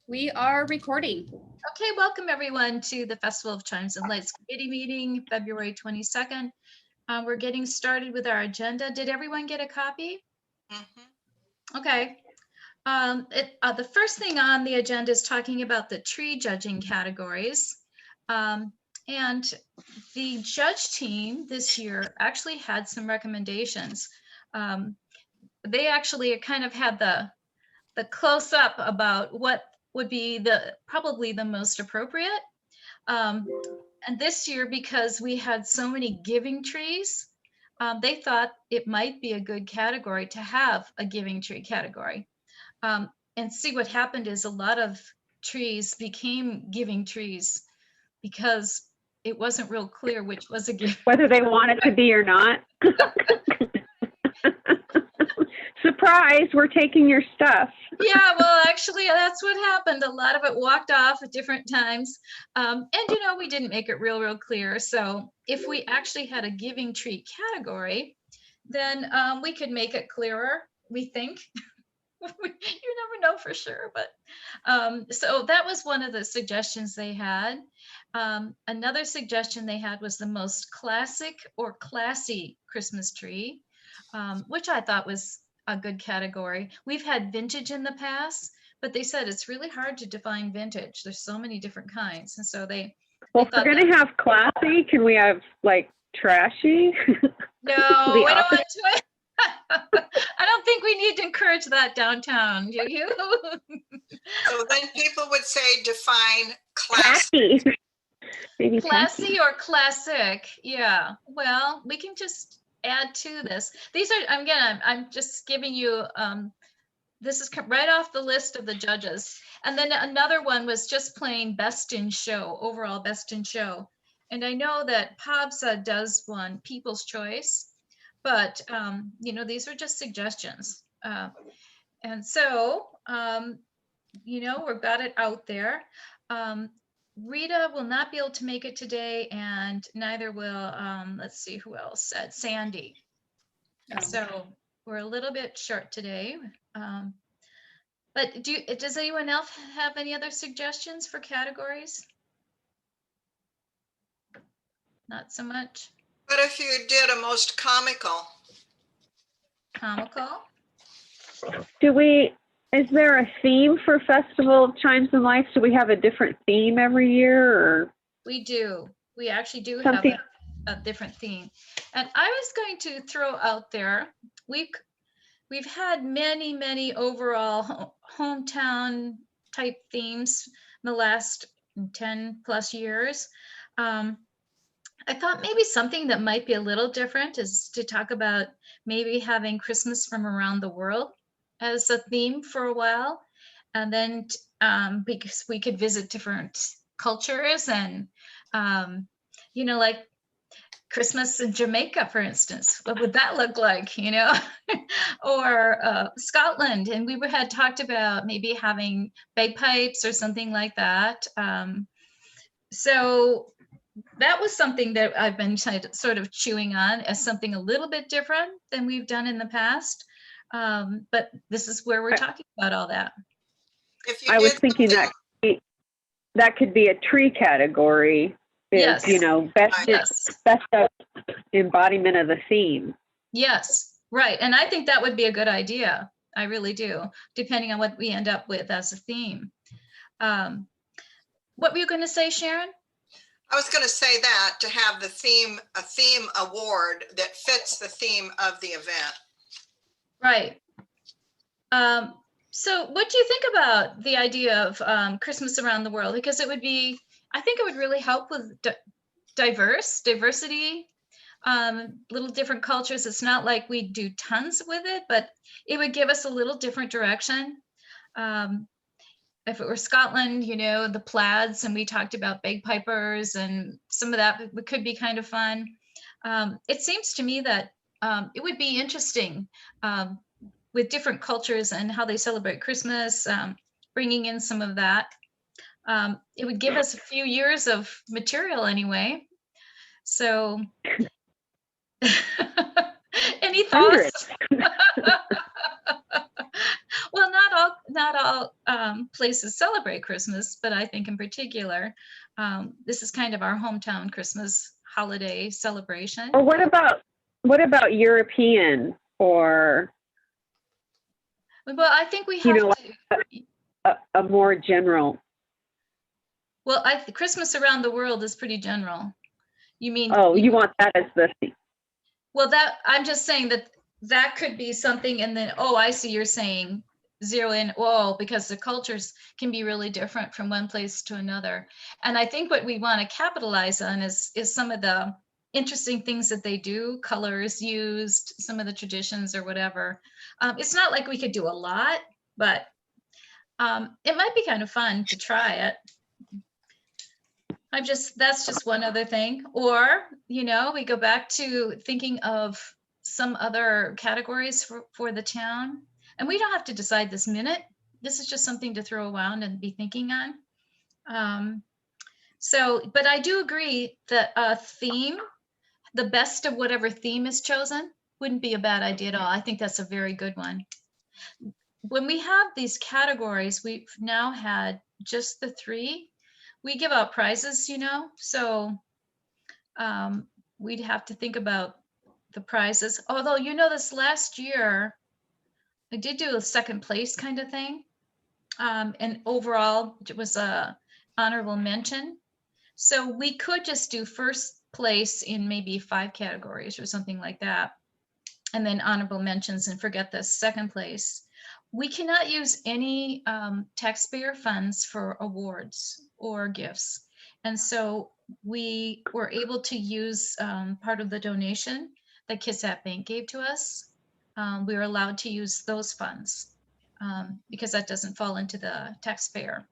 We are recording. Okay, welcome everyone to the Festival of Chimes and Lights Committee meeting, February 22nd. We're getting started with our agenda. Did everyone get a copy? Okay. The first thing on the agenda is talking about the tree judging categories. And the judge team this year actually had some recommendations. They actually kind of had the close up about what would be probably the most appropriate. And this year, because we had so many giving trees, they thought it might be a good category to have a giving tree category. And see, what happened is a lot of trees became giving trees because it wasn't real clear which was a gift. Whether they want it to be or not. Surprise, we're taking your stuff. Yeah, well, actually, that's what happened. A lot of it walked off at different times. And, we didn't make it real clear. So if we actually had a giving tree category, then we could make it clearer, we think. You never know for sure, but so that was one of the suggestions they had. Another suggestion they had was the most classic or classy Christmas tree, which I thought was a good category. We've had vintage in the past, but they said it's really hard to define vintage. There's so many different kinds, and so well, if we're gonna have classy, can we have like trashy? No, we don't want to. I don't think we need to encourage that downtown, do you? So then people would say define classy. Maybe classy or classic. Yeah. Well, we can just add to this. These are, again, I'm just giving you, this is right off the list of the judges. And then another one was just plain best in show, overall best in show. And I know that POBSA does one, People's Choice, but these are just suggestions. And so, we've got it out there. Rita will not be able to make it today, and neither will, let's see who else said, Sandy. So we're a little bit short today. But does anyone else have any other suggestions for categories? Not so much. What if you did a most comical? Comical? Is there a theme for Festival of Chimes and Lights? Do we have a different theme every year, or? We do. We actually do have a different theme. And I was going to throw out there, we've had many overall hometown type themes in the last 10 plus years. I thought maybe something that might be a little different is to talk about maybe having Christmas from around the world as a theme for a while. And then because we could visit different cultures and, like Christmas in Jamaica, for instance, what would that look like, or Scotland. And we had talked about maybe having bagpipes or something like that. So that was something that I've been sort of chewing on as something a little bit different than we've done in the past. But this is where we're talking about all that. I was thinking that could be a tree category. Is, yes. Best embodiment of the theme. Yes, right. And I think that would be a good idea. I really do, depending on what we end up with as a theme. What were you going to say, Sharon? I was going to say that to have a theme award that fits the theme of the event. Right. So what do you think about the idea of Christmas around the world? Because I think it would really help with diversity, little different cultures. It's not like we do tons with it, but it would give us a little different direction. If it were Scotland, the plaids, and we talked about bagpipers and some of that could be kind of fun. It seems to me that it would be interesting with different cultures and how they celebrate Christmas, bringing in some of that. It would give us a few years of material anyway. So, and Any Hundreds. thoughts? Well, not all places celebrate Christmas, but I think in particular, this is kind of our hometown Christmas holiday celebration. Or what about European or, Well, I think we you have know, to. a more general? Well, Christmas around the world is pretty general. You mean? Oh, you want that as the theme? Well, I'm just saying that could be something, and then, oh, I see you're saying zero in, whoa, because the cultures can be really different from one place to another. And I think what we want to capitalize on is some of the interesting things that they do, colors used, some of the traditions or whatever. It's not like we could do a lot, but it might be kind of fun to try it. That's just one other thing. Or, we go back to thinking of some other categories for the town. And we don't have to decide this minute. This is just something to throw around and be thinking on. But I do agree that a theme, the best of whatever theme is chosen, wouldn't be a bad idea at all. I think that's a very good one. When we have these categories, we've now had just the 3. We give out prizes, so we'd have to think about the prizes. Although, this last year, I did do a second place kind of thing. And overall, it was a honorable mention. So we could just do first place in maybe 5 categories or something like that. And then honorable mentions and forget the second place. We cannot use any taxpayer funds for awards or gifts. And so we were able to use part of the donation that Kitsap Bank gave to us. We were allowed to use those funds because that doesn't fall into the taxpayer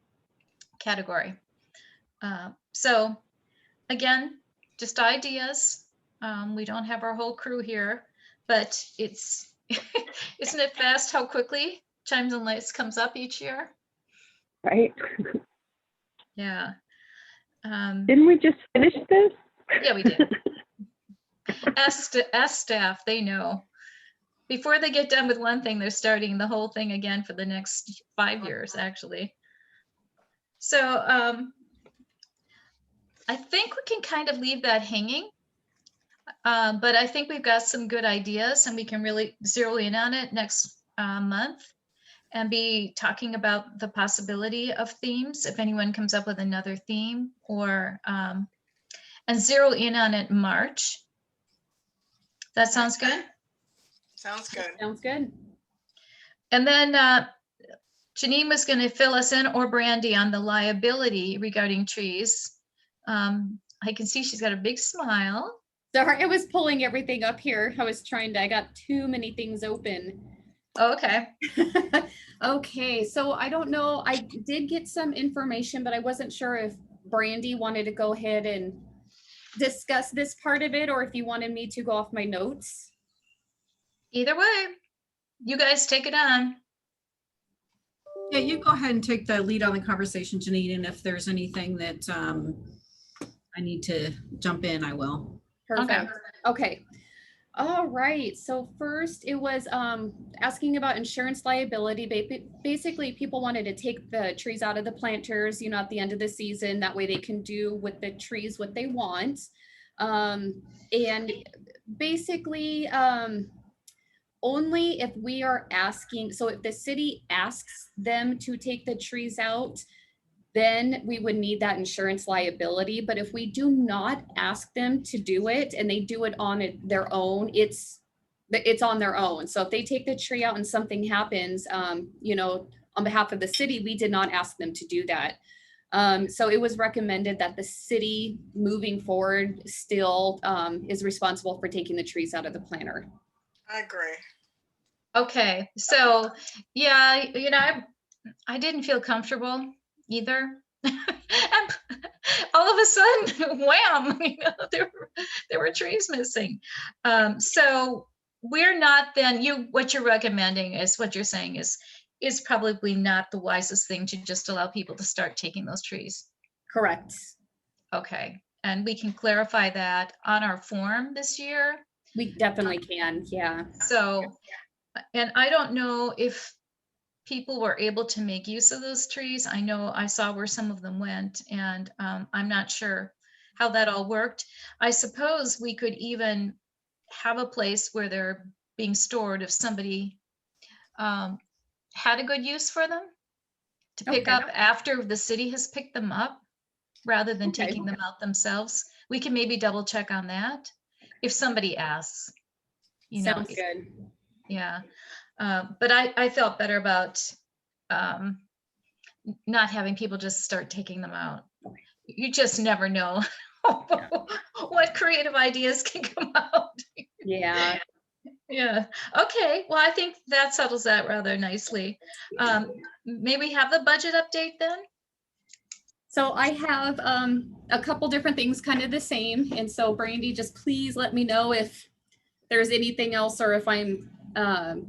category. So again, just ideas. We don't have our whole crew here, but isn't it fast how quickly Chimes and Lights comes up each year? Right. Yeah. Didn't we just finish this? Yeah, we did. Ask staff, they know. Before they get done with one thing, they're starting the whole thing again for the next 5 years, actually. So I think we can kind of leave that hanging. But I think we've got some good ideas, and we can really zero in on it next month and be talking about the possibility of themes, if anyone comes up with another theme, or and zero in on it in March. That sounds good? Sounds good. Sounds good. And then Janine was going to fill us in, or Brandy, on the liability regarding trees. I can see she's got a big smile. Sorry, I was pulling everything up here. I got too many things open. Oh, okay. Okay, so I don't know. I did get some information, but I wasn't sure if Brandy wanted to go ahead and discuss this part of it, or if you wanted me to go off my notes. Either way, you guys take it on. Yeah, you go ahead and take the lead on the conversation, Janine, and if there's anything that I need to jump in, I will. Perfect. Okay. All right. So first it was asking about insurance liability. Basically, people wanted to take the trees out of the planters, at the end of the season. That way they can do with the trees what they want. And basically, only if we are asking, so if the city asks them to take the trees out, then we would need that insurance liability. But if we do not ask them to do it and they do it on their own, it's on their own. So if they take the tree out and something happens, on behalf of the city, we did not ask them to do that. So it was recommended that the city moving forward still is responsible for taking the trees out of the planter. I agree. Okay, so yeah, I didn't feel comfortable either. And all of a sudden, wham, there were trees missing. So we're not then, what you're recommending is, what you're saying is probably not the wisest thing to just allow people to start taking those trees. Correct. Okay, and we can clarify that on our form this year. We definitely can, yeah. So, and I don't know if people were able to make use of those trees. I know I saw where some of them went, and I'm not sure how that all worked. I suppose we could even have a place where they're being stored if somebody had a good use for them to pick Okay. up after the city has picked them up, rather than Okay. taking them out themselves. We can maybe double check on that if somebody asks, you know. Sounds good. Yeah. But I felt better about not having people just start taking them out. You just never know what creative ideas can come out. Yeah. Yeah. Okay. Well, I think that settles that rather nicely. May we have the budget update then? So I have a couple different things kind of the same. And so Brandy, just please let me know if there's anything else or if I'm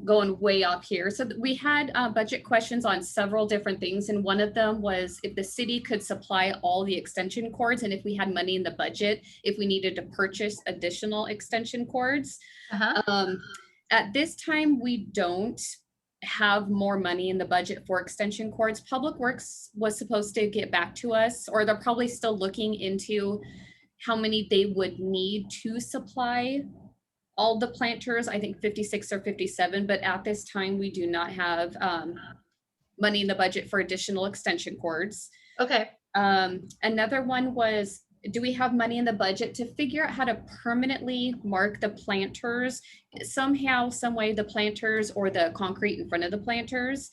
going way off here. So we had budget questions on several different things. And one of them was if the city could supply all the extension cords and if we had money in the budget, if we needed to purchase additional extension cords. Uh-huh. At this time, we don't have more money in the budget for extension cords. Public Works was supposed to get back to us, or they're probably still looking into how many they would need to supply all the planters, I think 56 or 57, but at this time, we do not have money in the budget for additional extension cords. Okay. Another one was, do we have money in the budget to figure out how to permanently mark the planters? Somehow, some way, the planters or the concrete in front of the planters.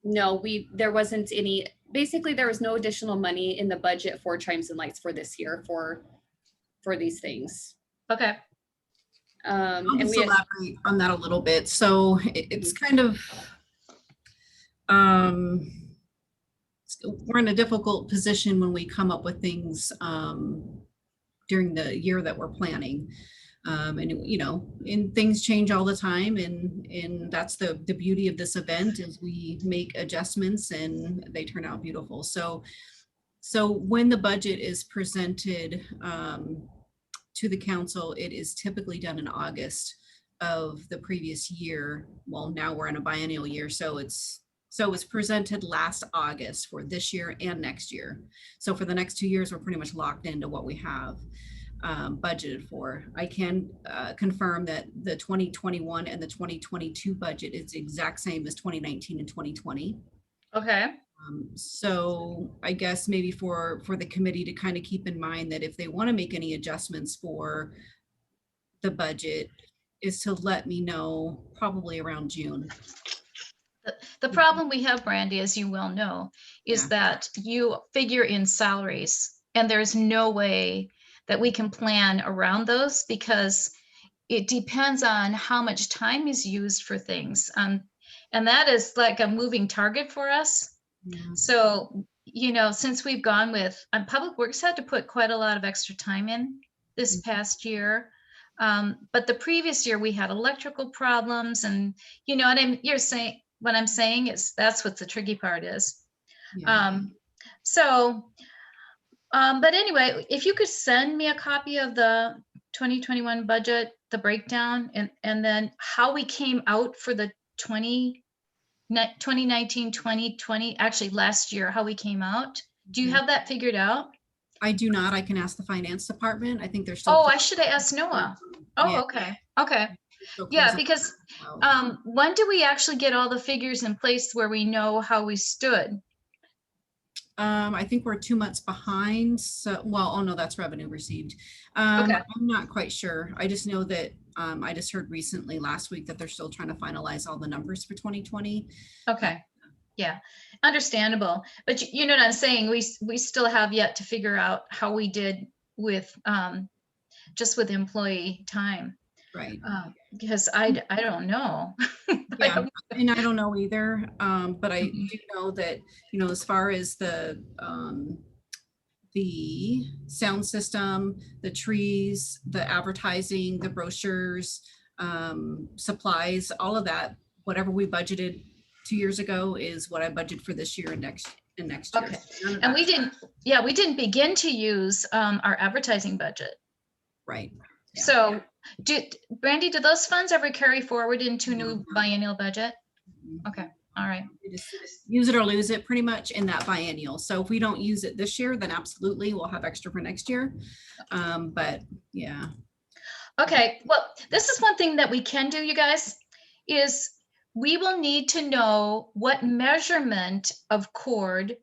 No, there wasn't any, basically there was no additional money in the budget for Chimes and Lights for this year for these things. Okay. I'll And just we had, elaborate on that a little bit. So it's kind of, we're in a difficult position when we come up with things during the year that we're planning. And you know, and things change all the time, and that's the beauty of this event is we make adjustments and they turn out beautiful. So when the budget is presented to the council, it is typically done in August of the previous year. Well, now we're in a biennial year, so it was presented last August for this year and next year. So for the next 2 years, we're pretty much locked into what we have budgeted for. I can confirm that the 2021 and the 2022 budget is the exact same as 2019 and 2020. Okay. So I guess maybe for the committee to kind of keep in mind that if they want to make any adjustments for the budget is to let me know probably around June. The problem we have, Brandy, as you well know, is Yeah. that you figure in salaries and there's no way that we can plan around those because it depends on how much time is used for things. And that is like a moving target for us. Yeah. So, you know, since we've gone with, Public Works had to put quite a lot of extra time in this past year. But the previous year we had electrical problems and, you know, what I'm saying is that's what the tricky part is. Yeah. But anyway, if you could send me a copy of the 2021 budget, the breakdown, and then how we came out for the 2019, 2020, actually last year, how we came out. Do you Yeah. have that figured out? I do not. I can ask the finance department. I think they're still. Oh, I should have asked Noah. Oh, Yeah. okay. Okay. still Yeah, closing because out. when do we actually get all the figures in place where we know how we stood? I think we're 2 months behind. So, well, oh no, that's revenue received. Okay. I'm not quite sure. I just know that I just heard recently last week that they're still trying to finalize all the numbers for 2020. Okay. Yeah, understandable. But you know what I'm saying? We still have yet to figure out how we did with just with employee time. Right. Because I don't know. Yeah, and I don't know either. But I Mhm. do know that, you know, as far as the sound system, the trees, the advertising, the brochures, supplies, all of that, whatever we budgeted 2 years ago is what I budget for this year and next year. Okay. And we didn't begin to use our advertising budget. Right. Yeah. So Brandy, do those funds ever carry forward into a new biennial budget? Okay, all right. We just use it or lose it pretty much in that biennial. So if we don't use it this year, then absolutely we'll have extra for next year. But yeah. Okay, well, this is one thing that we can do, you guys, is we will need to know what measurement of cord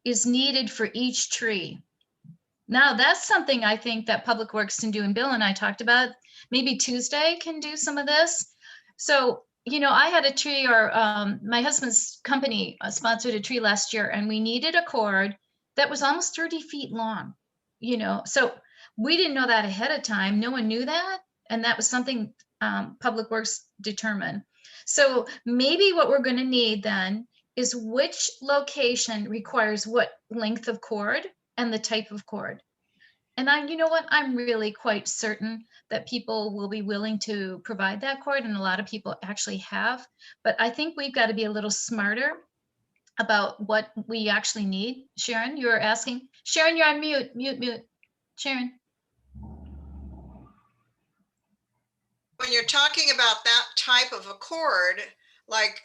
is needed for each tree. Now, that's something I think that Public Works can do, and Bill and I talked about. Maybe Tuesday can do some of this. So, you know, I had a tree, or my husband's company sponsored a tree last year, and we needed a cord that was almost 30 feet long, you know. So we didn't know that ahead of time. No one knew that. And that was something Public Works determined. So maybe what we're going to need then is which location requires what length of cord and the type of cord. And you know what, I'm really quite certain that people will be willing to provide that cord, and a lot of people actually have. But I think we've got to be a little smarter about what we actually need. Sharon, you were asking. Sharon, you're on mute. Sharon. When you're talking about that type of a cord, like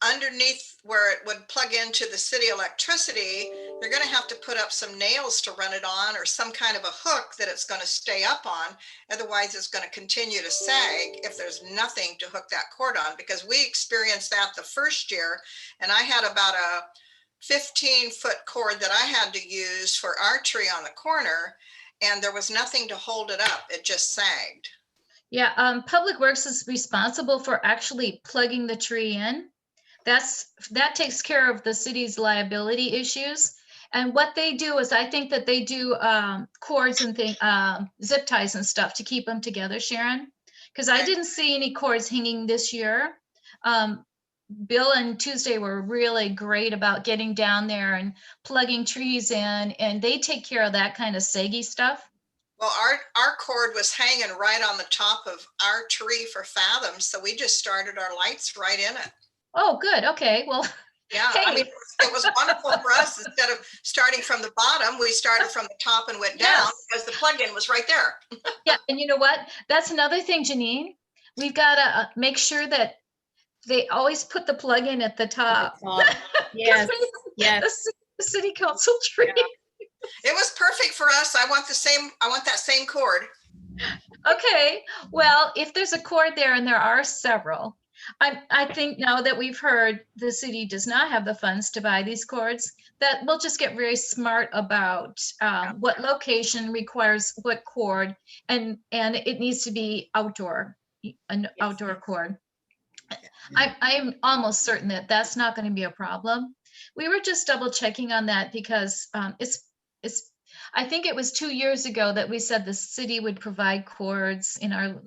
underneath where it would plug into the city electricity, you're going to have to put up some nails to run it on, or some kind of a hook that it's going to stay up on. Otherwise, it's going to continue to sag if there's nothing to hook that cord on, because we experienced that the first year, and I had about a 15-foot cord that I had to use for our tree on the corner, and there was nothing to hold it up. It just sagged. Yeah, Public Works is responsible for actually plugging the tree in. That takes care of the city's liability issues. And what they do is, I think that they do cords and zip ties and stuff to keep them together, Sharon, because I didn't see any cords hanging this year. Bill and Tuesday were really great about getting down there and plugging trees in, and they take care of that kind of saggy stuff. Well, our cord was hanging right on the top of our tree for fathoms, so we just started our lights right in it. Oh, good. Okay. Well, yeah, hey. I mean, it was wonderful for us. Instead of starting from the bottom, we started from the top and went down, because the plug-in was right there. Yeah, and you know what? That's another thing, Janine. We've got to make sure that they always put the plug-in at the top. Yes, yes. The city council tree. Yeah. It was perfect for us. I want that same cord. Okay, well, if there's a cord there, and there are several, I think now that we've heard the city does not have the funds to buy these cords, that we'll just get very smart about what location requires what cord, and it needs to be outdoor, an outdoor cord. I am almost certain that that's not going to be a problem. We were just double checking on that, because I think it was 2 years ago that we said the city would provide cords in our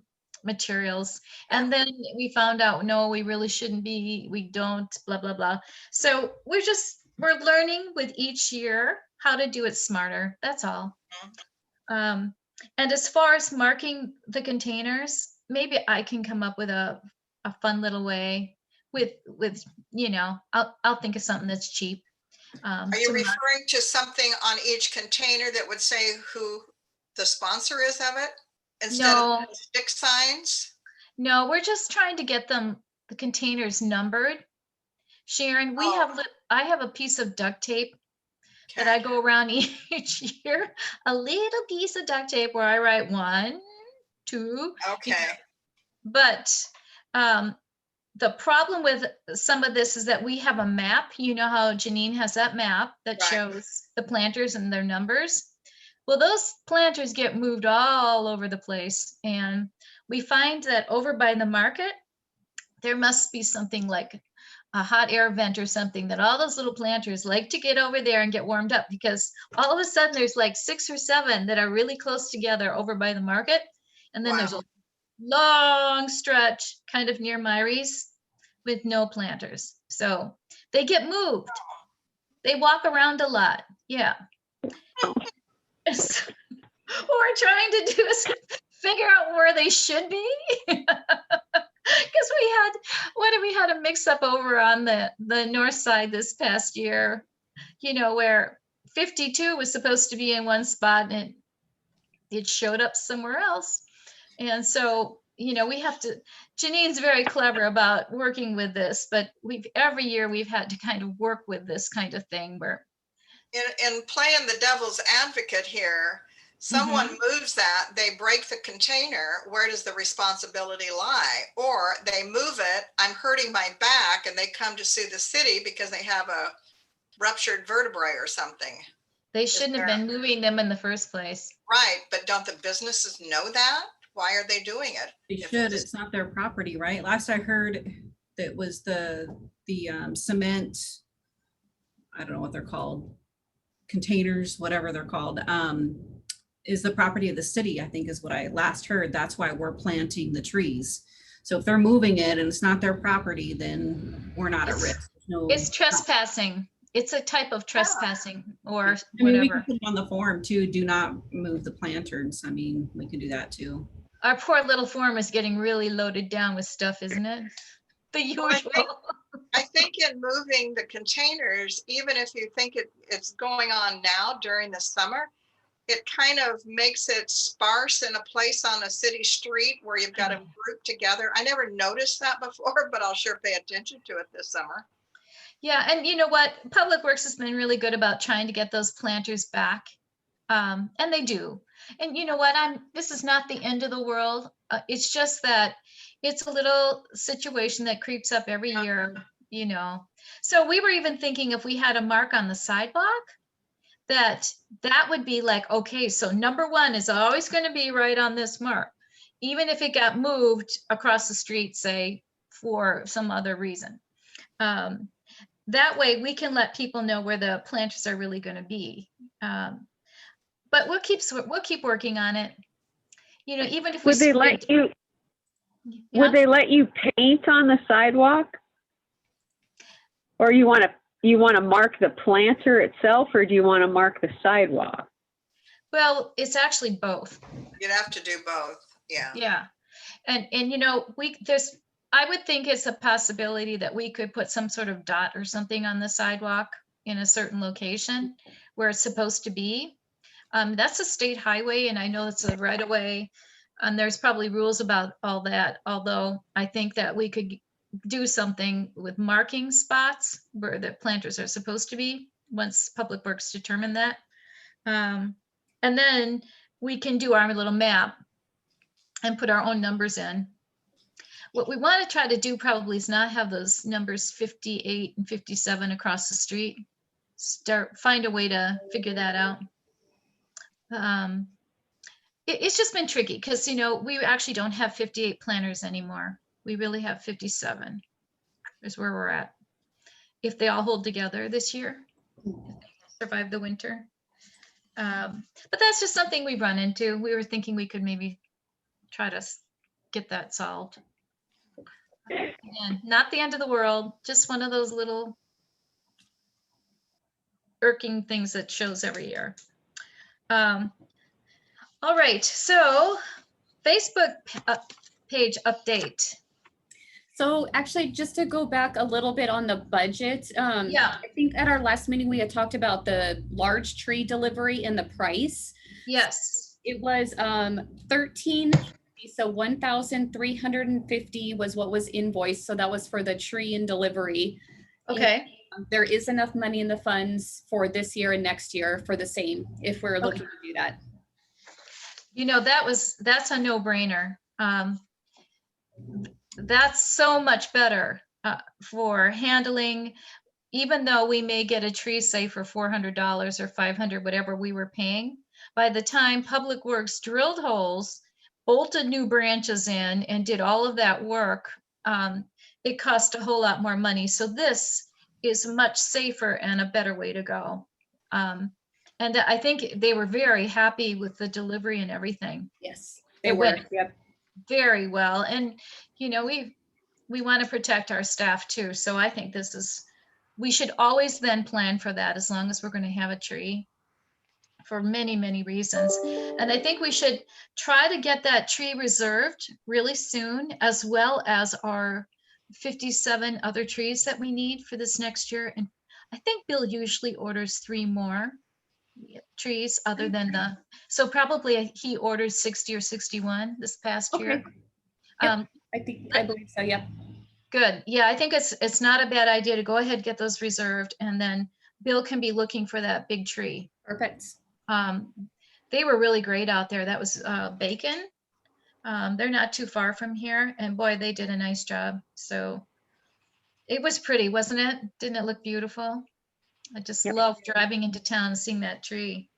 materials. And then we found out, no, we really shouldn't be, we don't, blah, blah, blah. So we're learning with each year how to do it smarter. That's all. And as far as marking the containers, maybe I can come up with a fun little way with, you know, I'll think of something that's cheap. Are you referring to something on each container that would say who the sponsor is of it, instead of stick signs? No, we're just trying to get the containers numbered. Sharon, I have a piece of duct tape that I go around each year, a little piece of duct tape where I write 1, 2. Okay. But the problem with some of this is that we have a map. You know how Janine has that map that shows the planters and their numbers. Well, those planters get moved all over the place. And we find that over by the market, there must be something like a hot air vent or something that all those little planters like to get over there and get warmed up, because all of a sudden there's like 6 or 7 that are really close together over by the market. And then there's a long stretch kind of near Myrie's with no planters. So they get moved. They walk around a lot. Yeah. What we're trying to do is figure out where they should be. Because we had a mix up over on the north side this past year, you know, where 52 was supposed to be in one spot and it showed up somewhere else. And so, we have to, Janine's very clever about working with this, but every year we've had to kind of work with this kind of thing where, In playing the devil's advocate here, someone moves that, they break the container, where does the responsibility lie? Or they move it, I'm hurting my back, and they come to sue the city because they have a ruptured vertebrae or something. they shouldn't have been moving them in the first place. Right, but don't the businesses know that? Why are they doing it? They should, it's not their property, right? Last I heard, that was the cement, I don't know what they're called, containers, whatever they're called, is the property of the city, I think is what I last heard. That's why we're planting the trees. So if they're moving it and it's not their property, then we're not at risk. It's trespassing. It's a type of trespassing or I mean, we can whatever. put it on the form too, do not move the planters. I mean, we can do that too. Our poor little form is getting really loaded down with stuff, isn't it? The usual. I think in moving the containers, even if you think it's going on now during the summer, it kind of makes it sparse in a place on a city street where you've got them grouped together. I never noticed that before, but I'll sure pay attention to it this summer. Yeah, and you know what? Public Works has been really good about trying to get those planters back. And they do. And you know what? This is not the end of the world. It's just that it's a little situation that creeps up every year, So we were even thinking if we had a mark on the sidewalk, that would be like, okay, so number 1 is always going to be right on this mark, even if it got moved across the street, say, for some other reason. That way we can let people know where the planters are really going to be. But we'll keep working on it. Even if Would they let you? Would they let you paint on the sidewalk? Or you want to mark the planter itself, or do you want to mark the sidewalk? Well, it's actually both. You'd have to do both. Yeah. Yeah. And I would think it's a possibility that we could put some sort of dot or something on the sidewalk in a certain location where it's supposed to be. That's a state highway, and I know it's a right of way, and there's probably rules about all that. Although I think that we could do something with marking spots where the planters are supposed to be once Public Works determine that. And then we can do our little map and put our own numbers in. What we want to try to do probably is not have those numbers 58 and 57 across the street. Find a way to figure that out. It's just been tricky because, we actually don't have 58 planters anymore. We really have 57 is where we're at. If they all hold together this year, if they survive the winter. But that's just something we've run into. We were thinking we could maybe try to get that solved. Again, not the end of the world, just one of those little irking things that shows every year. All right, so Facebook page update. So actually, just to go back a little bit on the budget, Yeah. I think at our last meeting, we had talked about the large tree delivery and the price. Yes. It was 13, so 1,350 was what was invoiced. So that was for the tree and delivery. Okay. And there is enough money in the funds for this year and next year for the same, if we're looking to do that. That's a no-brainer. That's so much better for handling, even though we may get a tree, say for $400 or $500, whatever we were paying. By the time Public Works drilled holes, bolted new branches in, and did all of that work, it cost a whole lot more money. So this is much safer and a better way to go. And I think they were very happy with the delivery and everything. Yes, they were. Yep. Very well. And, we want to protect our staff too. So I think we should always then plan for that as long as we're going to have a tree for many, many reasons. And I think we should try to get that tree reserved really soon, as well as our 57 other trees that we need for this next year. And I think Bill usually orders 3 more. trees other than so probably he ordered 60 or 61 this past year. Okay. Yep. Um, I believe so, yep. Good. Yeah, I think it's not a bad idea to go ahead, get those reserved, and then Bill can be looking for that big tree. Perfect. They were really great out there. That was Bacon. They're not too far from here, and boy, they did a nice job. So it was pretty, wasn't it? Didn't it look beautiful? I just Yep. love driving into town and seeing that tree.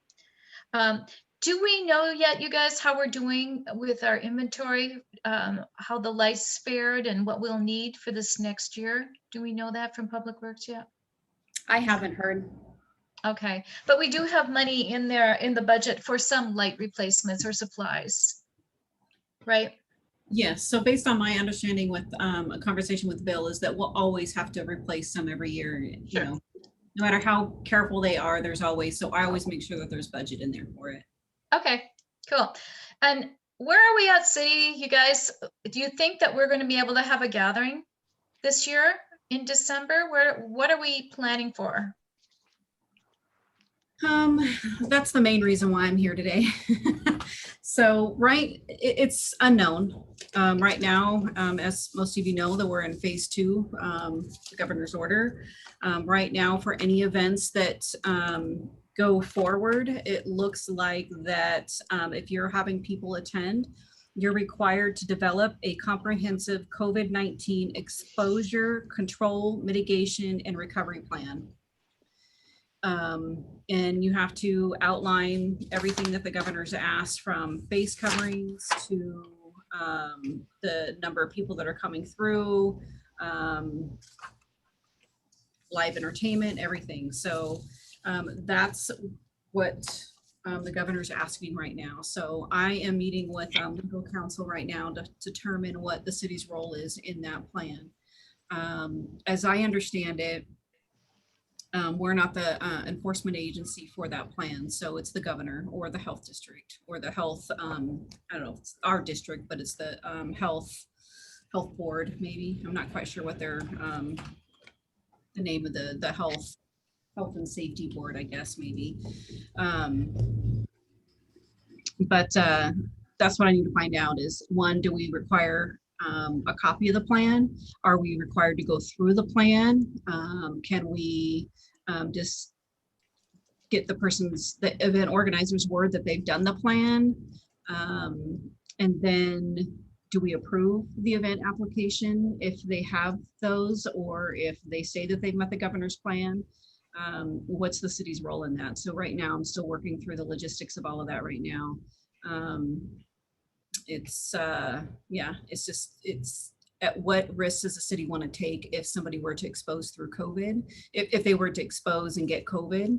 Do we know yet, you guys, how we're doing with our inventory? How the lights fared and what we'll need for this next year? Do we know that from Public Works yet? I haven't heard. Okay, but we do have money in there in the budget for some light replacements or supplies, right? Yes, so based on my understanding with a conversation with Bill is that we'll always have to replace some every year, you Sure. know, no matter how careful they are, there's always, so I always make sure that there's budget in there for it. Okay, cool. And where are we at, city, you guys? Do you think that we're going to be able to have a gathering this year in December? What are we planning for? That's the main reason why I'm here today. So, it's unknown. Right now, as most of you know, that we're in phase 2, the governor's order. Right now, for any events that go forward, it looks like that if you're having people attend, you're required to develop a comprehensive COVID-19 exposure, control, mitigation, and recovery plan. And you have to outline everything that the governor's asked, from face coverings to the number of people that are coming through, live entertainment, everything. So that's what the governor's asking right now. So I am meeting with legal counsel right now to determine what the city's role is in that plan. As I understand it, we're not the enforcement agency for that plan. So it's the governor or the health district or the health, I don't know if it's our district, but it's the health board, maybe. I'm not quite sure what their, the name of the health and safety board, I guess, maybe. But that's what I need to find out is, one, do we require a copy of the plan? Are we required to go through the plan? Can we just get the event organizer's word that they've done the plan? And then do we approve the event application if they have those, or if they say that they've met the governor's plan? What's the city's role in that? So right now I'm still working through the logistics of all of that right now. It's at what risks does the city want to take if somebody were to expose through COVID? If they were to expose and get COVID,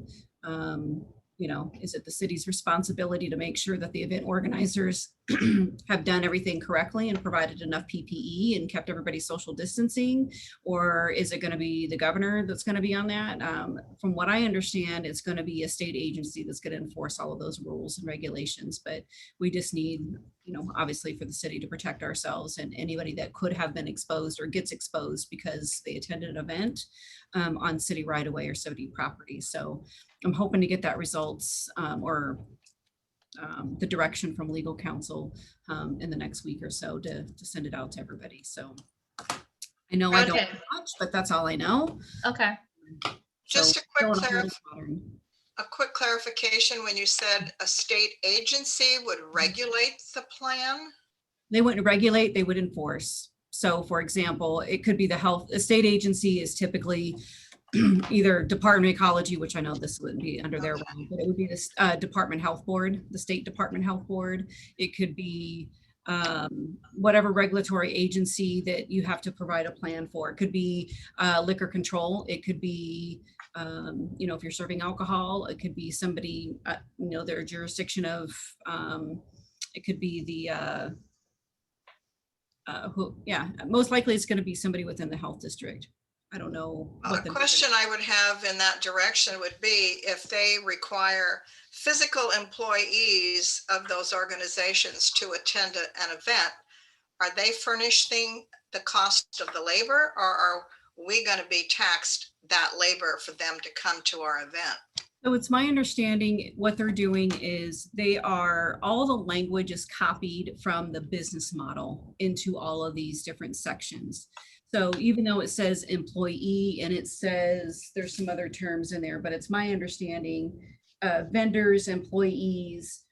you know, is it the city's responsibility to make sure that the event organizers have done everything correctly and provided enough PPE and kept everybody social distancing? Or is it going to be the governor that's going to be on that? From what I understand, it's going to be a state agency that's going to enforce all of those rules and regulations. But we just need, you know, obviously for the city to protect ourselves and anybody that could have been exposed or gets exposed because they attended an event on city right of way or city property. So I'm hoping to get that results or the direction from legal counsel in the next week or so to send it out to everybody. So I know I don't Okay. know much, but that's all I know. Okay. Just So, a quick clarification, when you said a state agency would regulate the plan? they wouldn't regulate, they would enforce. So for example, it could be a state agency is typically either Department of Ecology, which I know this wouldn't be under their realm, but it would be this Department Health Board, the State Department Health Board. It could be whatever regulatory agency that you have to provide a plan for. It could be liquor control. It could be, you know, if you're serving alcohol, it could be somebody, you know, their jurisdiction of, it could be the, most likely it's going to be somebody within the health district. I don't know. A question I would have in that direction would be if they require physical employees of those organizations to attend an event, are they furnishing the cost of the labor, or are we going to be taxed that labor for them to come to our event? So it's my understanding what they're doing is all the language is copied from the business model into all of these different sections. So even though it says employee and it says there's some other terms in there, but it's my understanding, vendors, employees,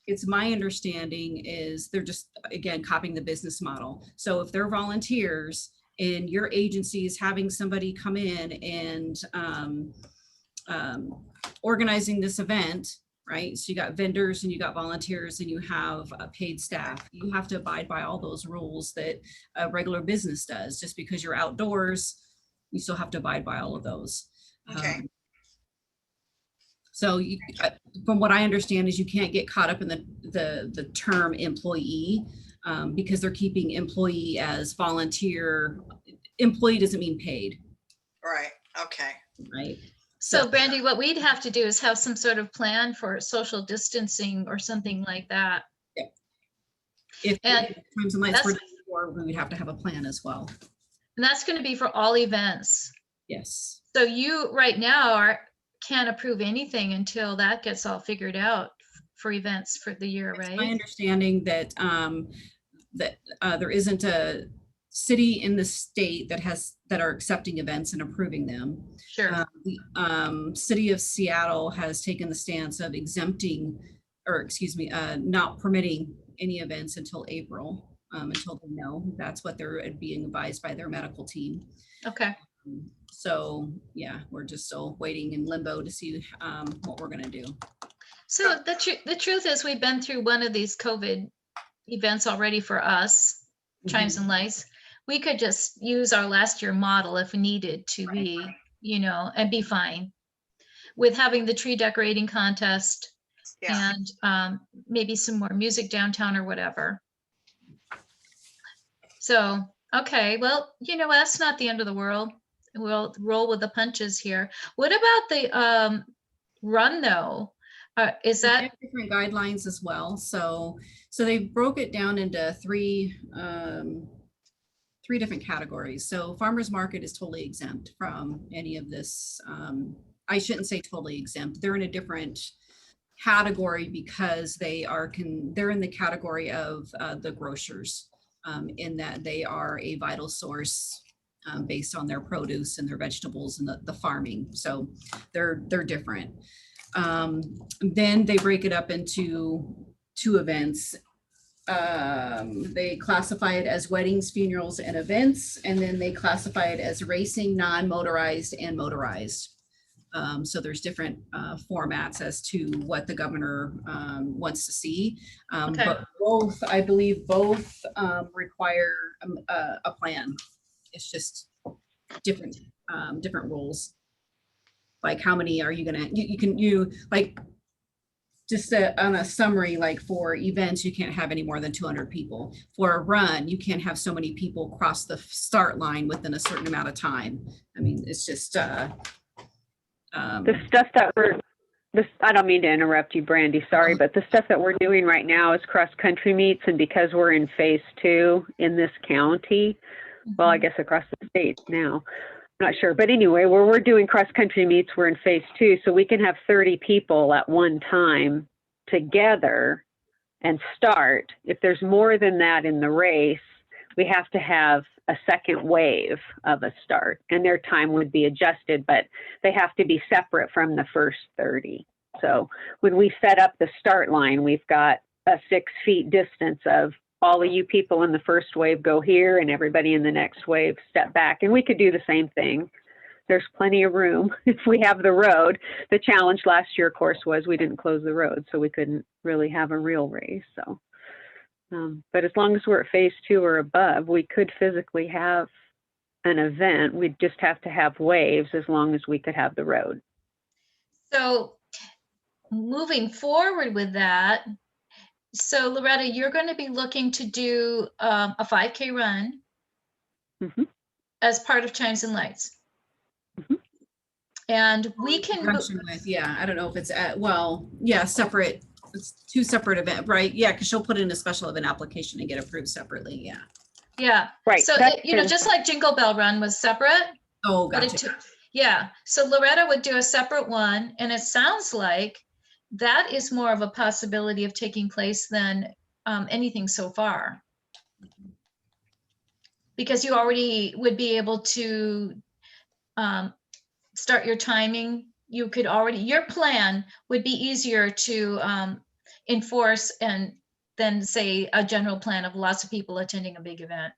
it's my understanding is they're just, again, copying the business model. So if they're volunteers and your agency is having somebody come in and organizing this event, right? So you got vendors and you got volunteers and you have paid staff. You have to abide by all those rules that a regular business does. Just because you're outdoors, you still have to abide by all of those. Okay. So from what I understand is you can't get caught up in the term employee because they're keeping employee as volunteer. Employee doesn't mean paid. Right. Okay. Right. So Brandy, what we'd have to do is have some sort of plan for social distancing or something like that. Yeah. If And Chimes and Lights were done before, we would have to have a plan as well. And that's going to be for all events. Yes. So you right now can't approve anything until that gets all figured out for events for the year, right? It's my understanding that there isn't a city in the state that are accepting events and approving them. Sure. The city of Seattle has taken the stance of not permitting any events until April, until they know. That's what they're being advised by their medical team. Okay. So yeah, we're just still waiting in limbo to see what we're gonna do. So the truth is we've been through one of these COVID events already for us, Chimes and Lights. We could just use our last year model if we needed to be, and be fine with having the tree decorating contest and maybe some more music downtown or whatever. So, okay, well, that's not the end of the world. We'll roll with the punches here. What about the run though? Is that different guidelines as well? So they broke it down into three different categories. So farmers market is totally exempt from any of this. I shouldn't say totally exempt. They're in a different category because they're in the category of the grocers, in that they are a vital source based on their produce and their vegetables and the farming. So they're different. Then they break it up into two events. They classify it as weddings, funerals, and events, and then they classify it as racing, non-motorized, and motorized. So there's different formats as to what the governor wants to see. Okay. But I believe both require a plan. It's just different rules. Like how many are you gonna, just on a summary, like for events, you can't have any more than 200 people. For a run, you can't have so many people cross the start line within a certain amount of time. I mean, it's just, the stuff that I don't mean to interrupt you, Brandy, sorry, but the stuff that we're doing right now is cross-country meets, and because we're in phase 2 in this county, well, I guess across the state now, I'm not sure. But anyway, where we're doing cross-country meets, we're in phase 2, so we can have 30 people at one time together and start. If there's more than that in the race, we have to have a second wave of a start, and their time would be adjusted, but they have to be separate from the first 30. So when we set up the start line, we've got a 6 feet distance of all of you people in the first wave go here and everybody in the next wave step back. And we could do the same thing. There's plenty of room if we have the road. The challenge last year, of course, was we didn't close the road, so we couldn't really have a real race. So, but as long as we're at phase 2 or above, we could physically have an event. We'd just have to have waves as long as we could have the road. So moving forward with that, so Loretta, you're going to be looking to do a 5K run as part of Chimes and Lights. And we can, I don't know if it's separate. It's 2 separate events, right? Yeah, because she'll put in a special event application and get approved separately. Yeah. Yeah. Right. So, just like Jingle Bell Run was separate. Oh, gotcha. Yeah, so Loretta would do a separate one, and it sounds like that is more of a possibility of taking place than anything so far. Because you already would be able to start your timing. You could already, your plan would be easier to enforce and than say a general plan of lots of people attending a big event.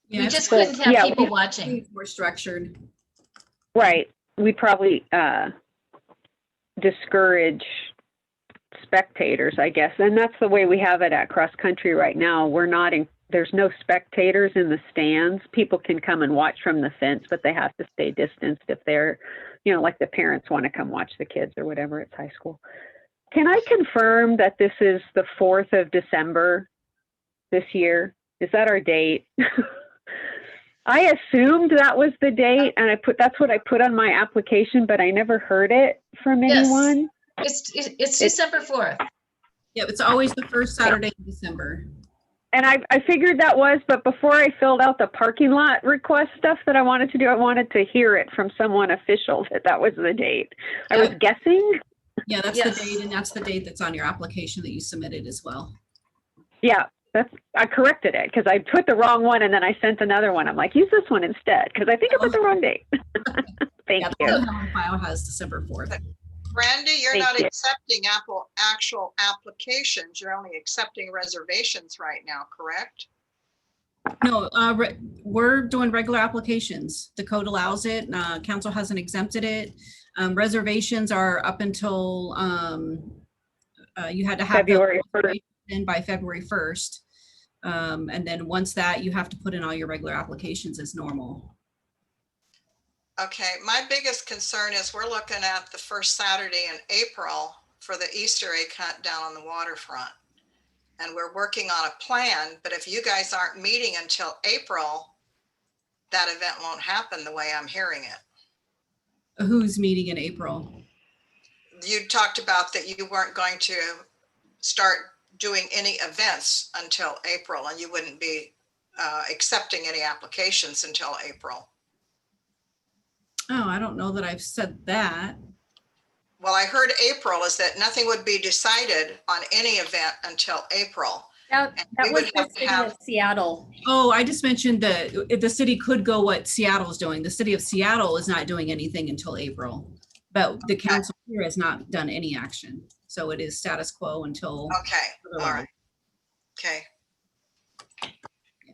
Yeah, We it's just Well, couldn't have yeah, people watching. more structured. Right. We probably discourage spectators, I guess. And that's the way we have it at cross country right now. We're not in, there's no spectators in the stands. People can come and watch from the fence, but they have to stay distanced if they're, you know, like the parents want to come watch the kids or whatever. It's high school. Can I confirm that this is the 4th of December this year? Is that our date? I assumed that was the date, and that's what I put on my application, but I never heard it from Yes. anyone. It's December 4th. Yeah, it's always the first Saturday in December. And I figured that was, but before I filled out the parking lot request stuff that I wanted to do, I wanted to hear it from someone official that was the date. I was guessing. Yeah, that's Yes. the date, and that's the date that's on your application that you submitted as well. Yeah, I corrected it because I put the wrong one and then I sent another one. I'm like, use this one instead because I think I put the wrong date. Thank Yeah, you. the one on file has December 4th. Brandy, you're Thank not you. accepting actual applications. You're only accepting reservations right now, correct? No, we're doing regular applications. The code allows it. Council hasn't exempted it. Reservations are up until you had to have February the 1st. reservation in by February 1st. And then once that, you have to put in all your regular applications as normal. Okay, my biggest concern is we're looking at the first Saturday in April for the Easter egg hunt down on the waterfront. And we're working on a plan, but if you guys aren't meeting until April, that event won't happen the way I'm hearing it. Who's meeting in April? You talked about that you weren't going to start doing any events until April, and you wouldn't be accepting any applications until April. Oh, I don't know that I've said that. Well, I heard April is that nothing would be decided on any event until April. That we was would the have to city have- of Seattle. Oh, I just mentioned that the city could go what Seattle's doing. The city of Seattle is not doing anything until April, but the council here has not done any action. So it is status quo until. Okay, all right. Okay.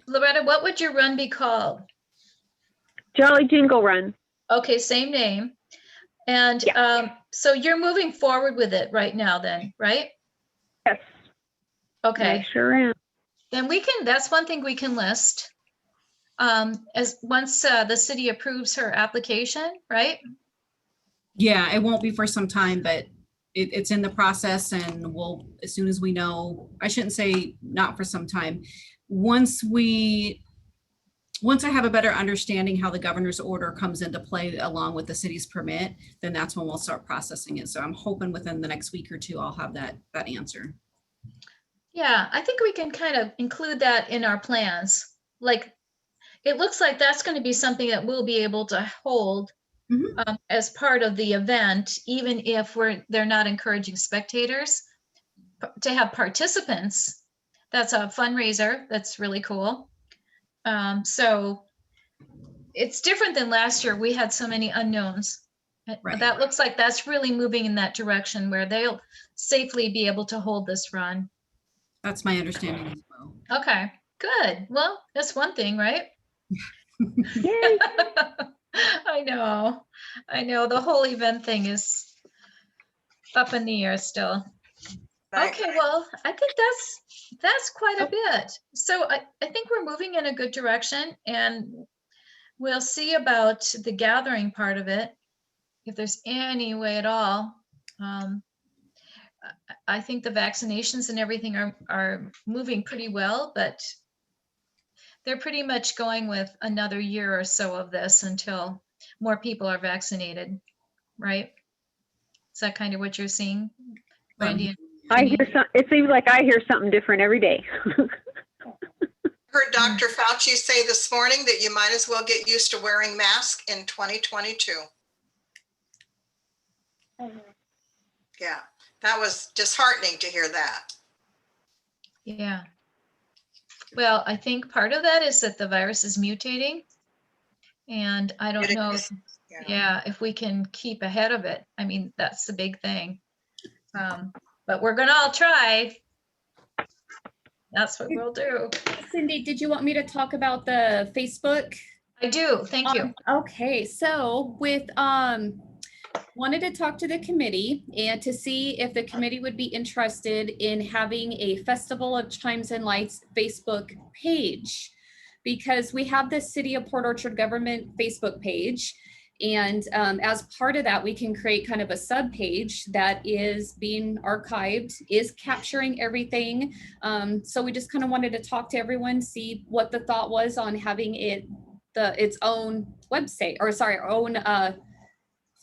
Loretta, what would your run be called? Jolly Jingle Run. Okay, same name. And so you're moving forward with it right now then, right? Yes, Okay, I sure am. then we can, that's one thing we can list. As once the city approves her application, right? Yeah, it won't be for some time, but it's in the process, and we'll, as soon as we know, I shouldn't say not for some time. Once I have a better understanding how the governor's order comes into play along with the city's permit, then that's when we'll start processing it. So I'm hoping within the next week or two, I'll have that answer. Yeah, I think we can kind of include that in our plans. Like, it looks like that's going to be something that we'll be able to hold as part of the event, even if they're not encouraging spectators to have participants. That's a fundraiser. That's really cool. So it's different than last year. We had so many unknowns. Right. That looks like that's really moving in that direction where they'll safely be able to hold this run. That's my understanding as well. Okay, good. Well, that's one thing, right? Yay. I know. The whole event thing is up in the air still. Right. Okay, well, I think that's quite a bit. So I think we're moving in a good direction, and we'll see about the gathering part of it, if there's any way at all. I think the vaccinations and everything are moving pretty well, but they're pretty much going with another year or so of this until more people are vaccinated, right? Is that kind of what you're seeing, Brandy? I hear it seems like I hear something different every day. Heard Dr. Fauci say this morning that you might as well get used to wearing masks in 2022. Yeah, that was disheartening to hear that. Yeah. Well, I think part of that is that the virus is mutating. And I don't It know, is, yeah, if we can keep ahead of it. I mean, that's the big thing. But we're gonna all try. That's what we'll do. Cindy, did you want me to talk about the Facebook? I do, thank you. Okay, so wanted to talk to the committee and to see if the committee would be interested in having a Festival of Chimes and Lights Facebook page, because we have the City of Port Orchard government Facebook page. And as part of that, we can create kind of a sub page that is being archived, is capturing everything. So we just kind of wanted to talk to everyone, see what the thought was on having its own website, or sorry, our own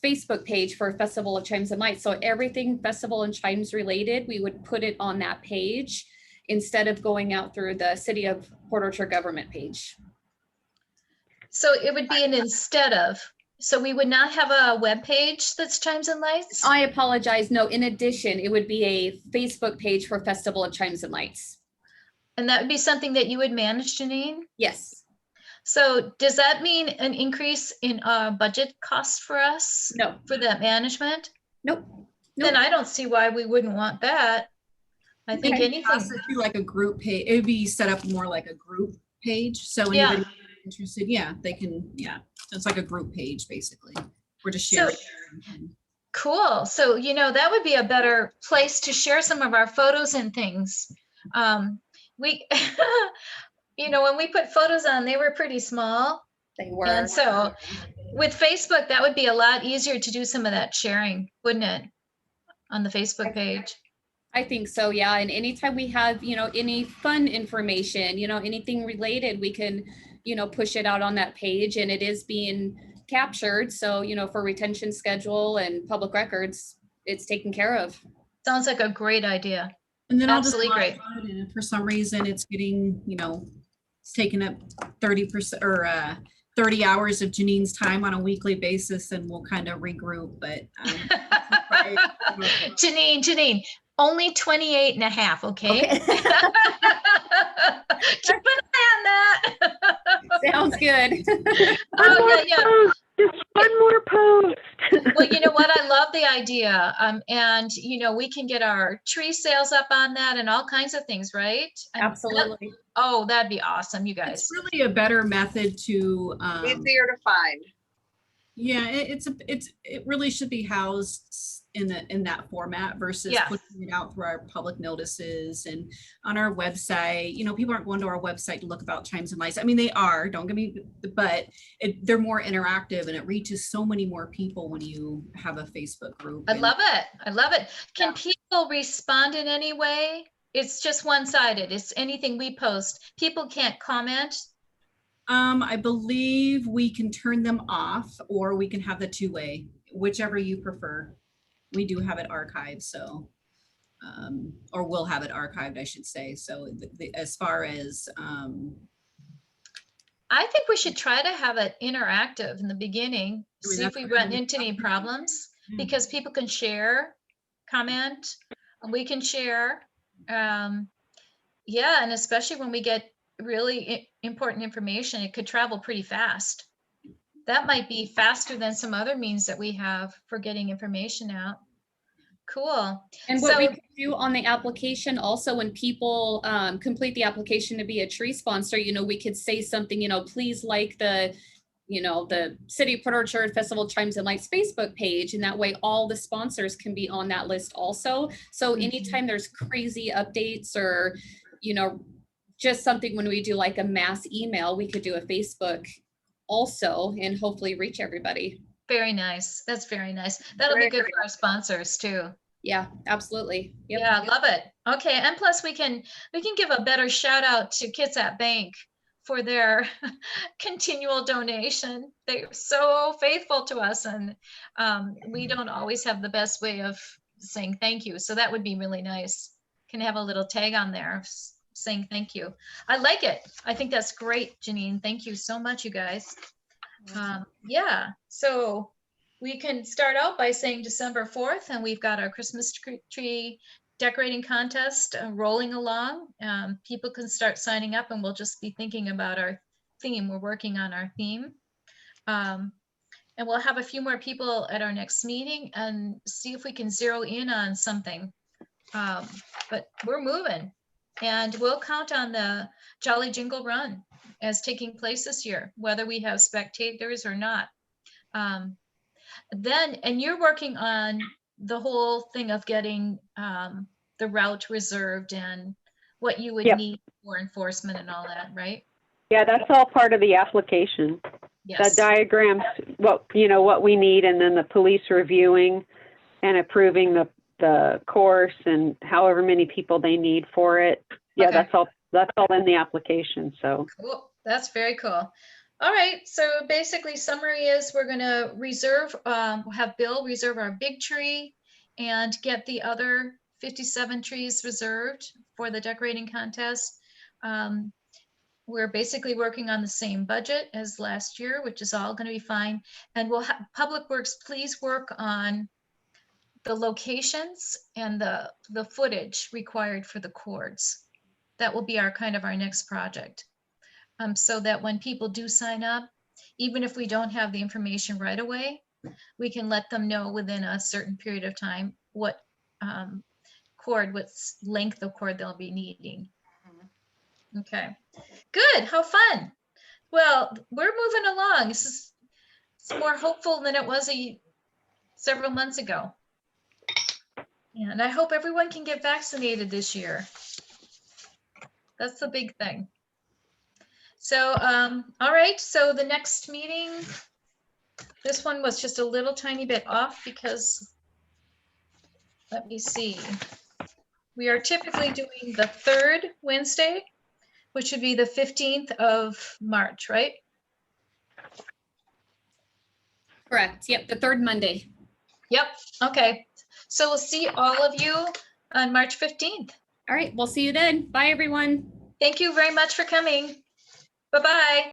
Facebook page for Festival of Chimes and Lights. So everything Festival and Chimes related, we would put it on that page instead of going out through the City of Port Orchard government page. So it would be an instead of, so we would not have a web page that's Chimes and Lights? I apologize. No, in addition, it would be a Facebook page for Festival of Chimes and Lights. And that would be something that you would manage, Janine? Yes. So does that mean an increase in budget costs for us? No. For that management? Nope. Then I don't see why we wouldn't want that. I think Okay. anything. Also do like a group page. It would be set up more like a group page. So anybody interested, yeah, they can, yeah. It's like a group page, basically. We're just sharing. Cool. So, you know, that would be a better place to share some of our photos and things. We, you know, when we put photos on, they were pretty small. They were. And so with Facebook, that would be a lot easier to do some of that sharing, wouldn't it? On the Facebook page. I think so, yeah. And anytime we have, you know, any fun information, you know, anything related, we can, you know, push it out on that page, and it is being captured. So, you know, for retention schedule and public records, it's taken care of. Sounds like a great idea. And then Absolutely great. And if for some reason it's getting, you know, it's taking up 30% or 30 hours of Janine's time on a weekly basis, and we'll kind of regroup. But Janine, only 28 and a half, okay? Keep an eye on that. Sounds good. Oh, yeah. Just one more post. Well, you know what? I love the idea. And, you know, we can get our tree sales up on that and all kinds of things, right? Absolutely. Oh, that'd be awesome, you guys. it's really a better method to Easier to find. yeah, it really should be housed in that format versus putting it out through our public notices and on our website. You know, people aren't going to our website to look about Chimes and Lights. I mean, they are, don't get me, but they're more interactive and it reaches so many more people when you have a Facebook group. I love it. I love it. Can people respond in any way? It's just one-sided. It's anything we post. People can't comment. I believe we can turn them off, or we can have the two-way, whichever you prefer. We do have it archived, so, or we'll have it archived, I should say. So as far as, I think we should try to have it interactive in the beginning, see if we run into any problems, because people can share, comment, and we can share. Yeah, and especially when we get really important information, it could travel pretty fast. That might be faster than some other means that we have for getting information out. Cool. And what we could do on the application also, when people complete the application to be a tree sponsor, you know, we could say something, you know, please like the, you know, the City of Port Orchard Festival Chimes and Lights Facebook page. And that way all the sponsors can be on that list also. So anytime there's crazy updates or, you know, just something when we do like a mass email, we could do a Facebook also and hopefully reach everybody. Very nice. That's very nice. That'll be good for our sponsors too. Yeah, absolutely. Yep. Yeah, I love it. Okay, and plus we can give a better shout out to Kids at Bank for their continual donation. They're so faithful to us, and we don't always have the best way of saying thank you. So that would be really nice. Can have a little tag on there. saying thank you. I like it. I think that's great, Janine. Thank you so much, you guys. Yeah, so we can start out by saying December 4th, and we've got our Christmas tree decorating contest rolling along. People can start signing up, and we'll just be thinking about our theme. We're working on our theme. And we'll have a few more people at our next meeting and see if we can zero in on something. But we're moving, and we'll count on the Jolly Jingle Run as taking place this year, whether we have spectators or not. And you're working on the whole thing of getting the route reserved and what you would Yep. need for enforcement and all that, right? Yeah, that's all part of the application. The Yes. diagrams, what we need, and then the police reviewing and approving the course and however many people they need for it. Yeah, Okay. that's all in the application. So Cool. That's very cool. All right. So basically, summary is we're going to reserve, have Bill reserve our big tree and get the other 57 trees reserved for the decorating contest. We're basically working on the same budget as last year, which is all going to be fine. And we'll have Public Works, please work on the locations and the footage required for the cords. That will be our next project. So that when people do sign up, even if we don't have the information right away, we can let them know within a certain period of time what what length of cord they'll be needing. Okay, good. How fun. Well, we're moving along. It's more hopeful than it was several months ago. And I hope everyone can get vaccinated this year. That's the big thing. So, all right, so the next meeting, this one was just a little tiny bit off because, let me see. We are typically doing the third Wednesday, which would be the 15th of March, right? Correct. Yep, the third Monday. Yep, okay. So we'll see all of you on March 15th. All right, we'll see you then. Bye, everyone. Thank you very much for coming. Bye-bye.